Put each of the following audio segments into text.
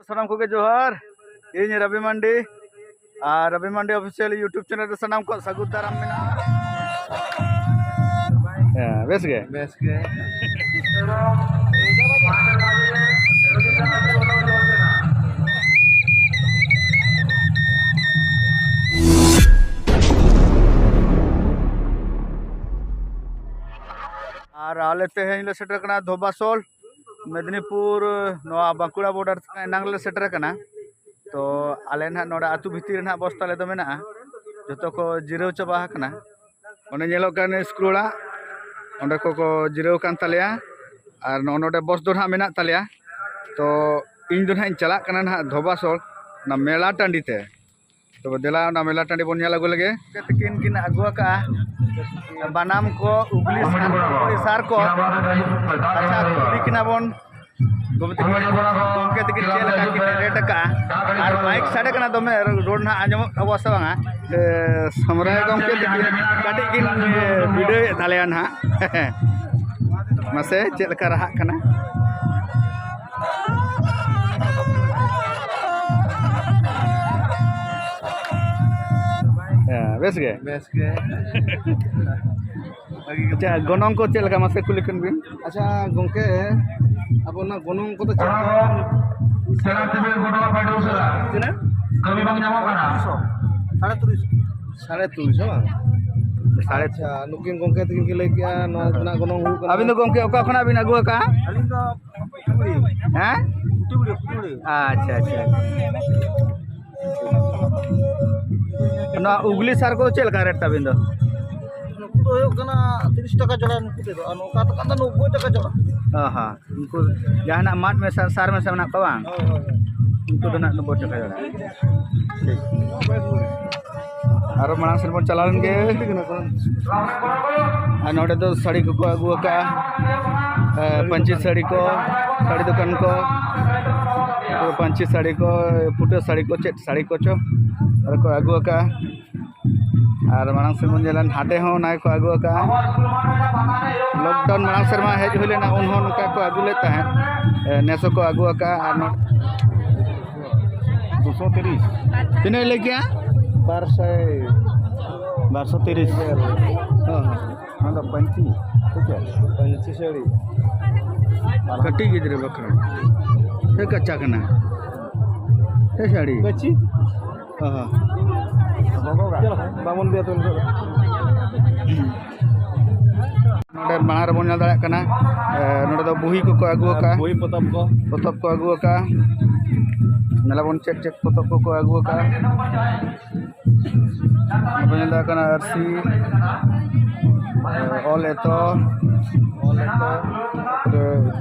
सानाम को जोहार इन रवि मंडी और रवि मंडी ऑफिशियल यूट्यूब चैनल सानाम को सगुत दाराम मेना बेस गे और आले तेहें सेटर कना धोबासोल मेदिनीपुर बांकुड़ा बॉर्डर नांगले सेटर कना तो आले ना नोड़ा आतु भितर ना बस ताले तो मेना जो को जिराव चाबा कना ओने नेलो काने स्कूला ओंडे को जिराव कान तालेया और नोडे बस दो ना मेना तालेया तो इन दो ना चला कना ना धोबासोल ना मेला टांडी ते तो देला ना मेला टांडी बन नेला गोलगे किन किन अगुआ का बनाम को उगली सार को अच्छा दिखना बन गमके तक चेल का कि रेट का और माइक साडे कना दमे रोड ना आजम अवश्य बांगा समराय गमके तक काटी किन वीडियो तालेया ना मासे चेल का रहा कना बेस गे अच्छा गोनोंग को चेल का मासे कुली कन बिन अच्छा गमके अब ना गोनोंग को तो चेल सेना टेबल गोडवा पाडो सला तिना कमी बांग नामो काना 350 साढ़े अच्छा नुकिन गमके तकिन के लई किया ना गोनोंग हु अबिन दो गमके ओका खना बिन अगुआ का अलिन दो हैं कुटी अच्छा अच्छा ना उगली सार को चेल का रेट ताबिन दो तो हो कना 30 टका जोड़ा नुकु दे दो अनोका तो कंदा 90 टका जोड़ा हां उनको जहां माठ में सार में से ना पवा उनको तो ना 90 टका जोड़ा आरो मांग से बन चलावन के आ नोडे दो साड़ी को अगुआ का पंची साड़ी को साड़ी दुकान को पंची साड़ी को फुटे साड़ी को चेट साड़ी को चो और को अगुआ का और मांग से बन जलन हाटे हो ना को अगुआ का लॉकडाउन मांग शर्मा हेज होले ना उन का को अगु लेता है नेसो को अगुआ का और 230 तिने ले क्या 1230 हां हां तो पंची ठीक है पंची साड़ी कटी गिदरे बकरा हे कच्चा कना हे साड़ी कच्ची हां बामन दिया तो नोडे मार बन नाल दाड़ा कना नोडे दो बुही को अगुआ का बुही पोतप को अगुआ का नला बन चेक चेक पोतप को अगुआ का बन दा कना आरसी ऑल एतो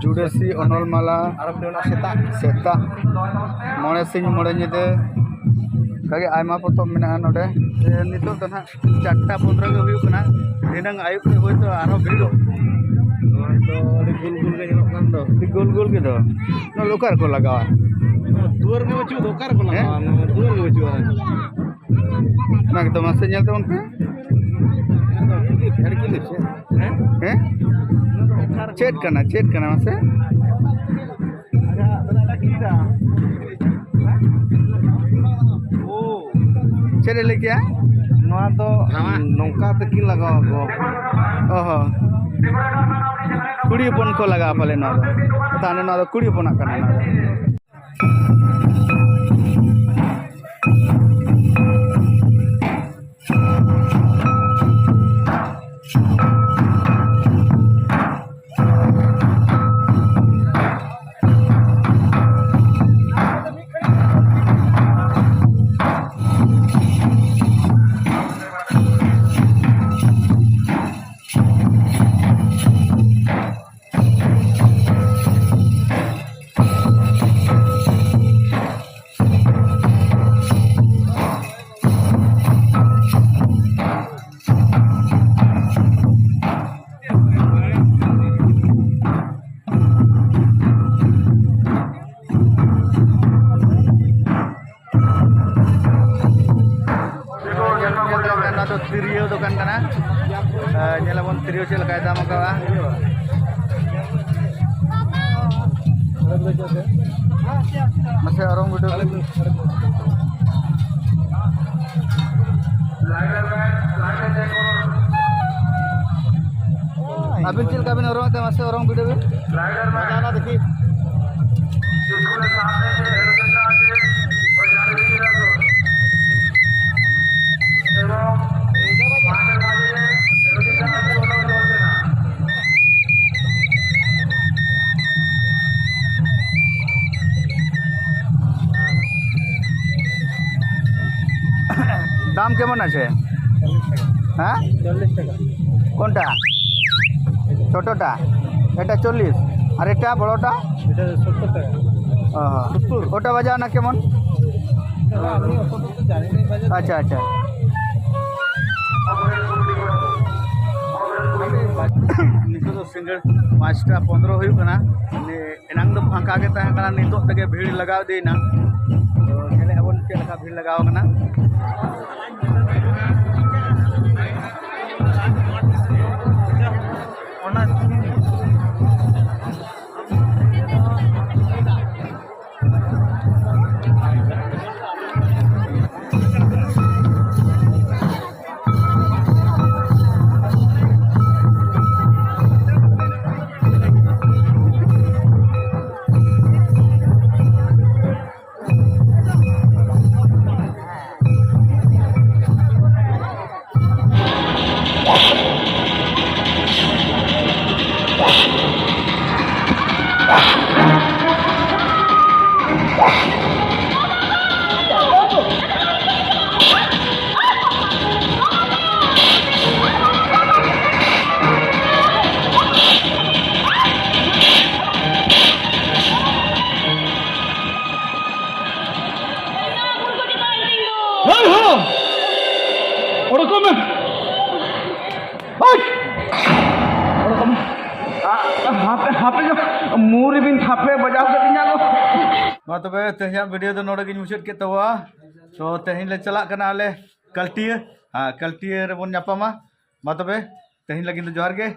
जुडेसी अनलमाला और सेता मोणे सिंह मोणे निदे कगे आयमा पोतप मेना नोडे नितो तो ना 4:15 के हुयु कना दिनंग आयुक के होय तो आरो भिड़ो तो अड़ी गुल के जनो कान दो गुल के दो न लोकार को लगावा दुआर में बचू दोकार को लगावा दुआर में बचू ना के तो मस्त चलते उनके फेर के ले हैं चेट करना मसे चले ले क्या नवा तो नौका तकिन लगाओ को ओहो कुड़ी पन को लगा पाले ना ताने ना कुड़ी पना करना ना तिरियो दुकान कना नेलाबन तिरियो चल का दाम का masih orang video abin cil kabin orang itu masih orang video mana dekhi দাম কেমন আছে? হ্যাঁ 40 টাকা। কোনটা? ছোটটা এটা 40 আর এটা বড়টা এটা 70 টাকা। ওটা বাজাও না কেমন? আমি অত জানি না বাজার। আচ্ছা আচ্ছা नितो तो सिंगल 5टा 15 हुई कना एनांग दो फांका के तहे कना नितो तके भीड़ लगाव देना तो चले अब के लगा भीड़ लगाव कना मुरी बिन थापे बजाव कतिnya lo मा तबे तेहिया वीडियो तो नोडे गिन मुचाद के तवा तो तेहिन ले चला कना ले कल्टिया कल्टिया रे बोन ᱧᱟᱯᱟᱢᱟ मा तबे तेहिन लगिन तो जोहार गे।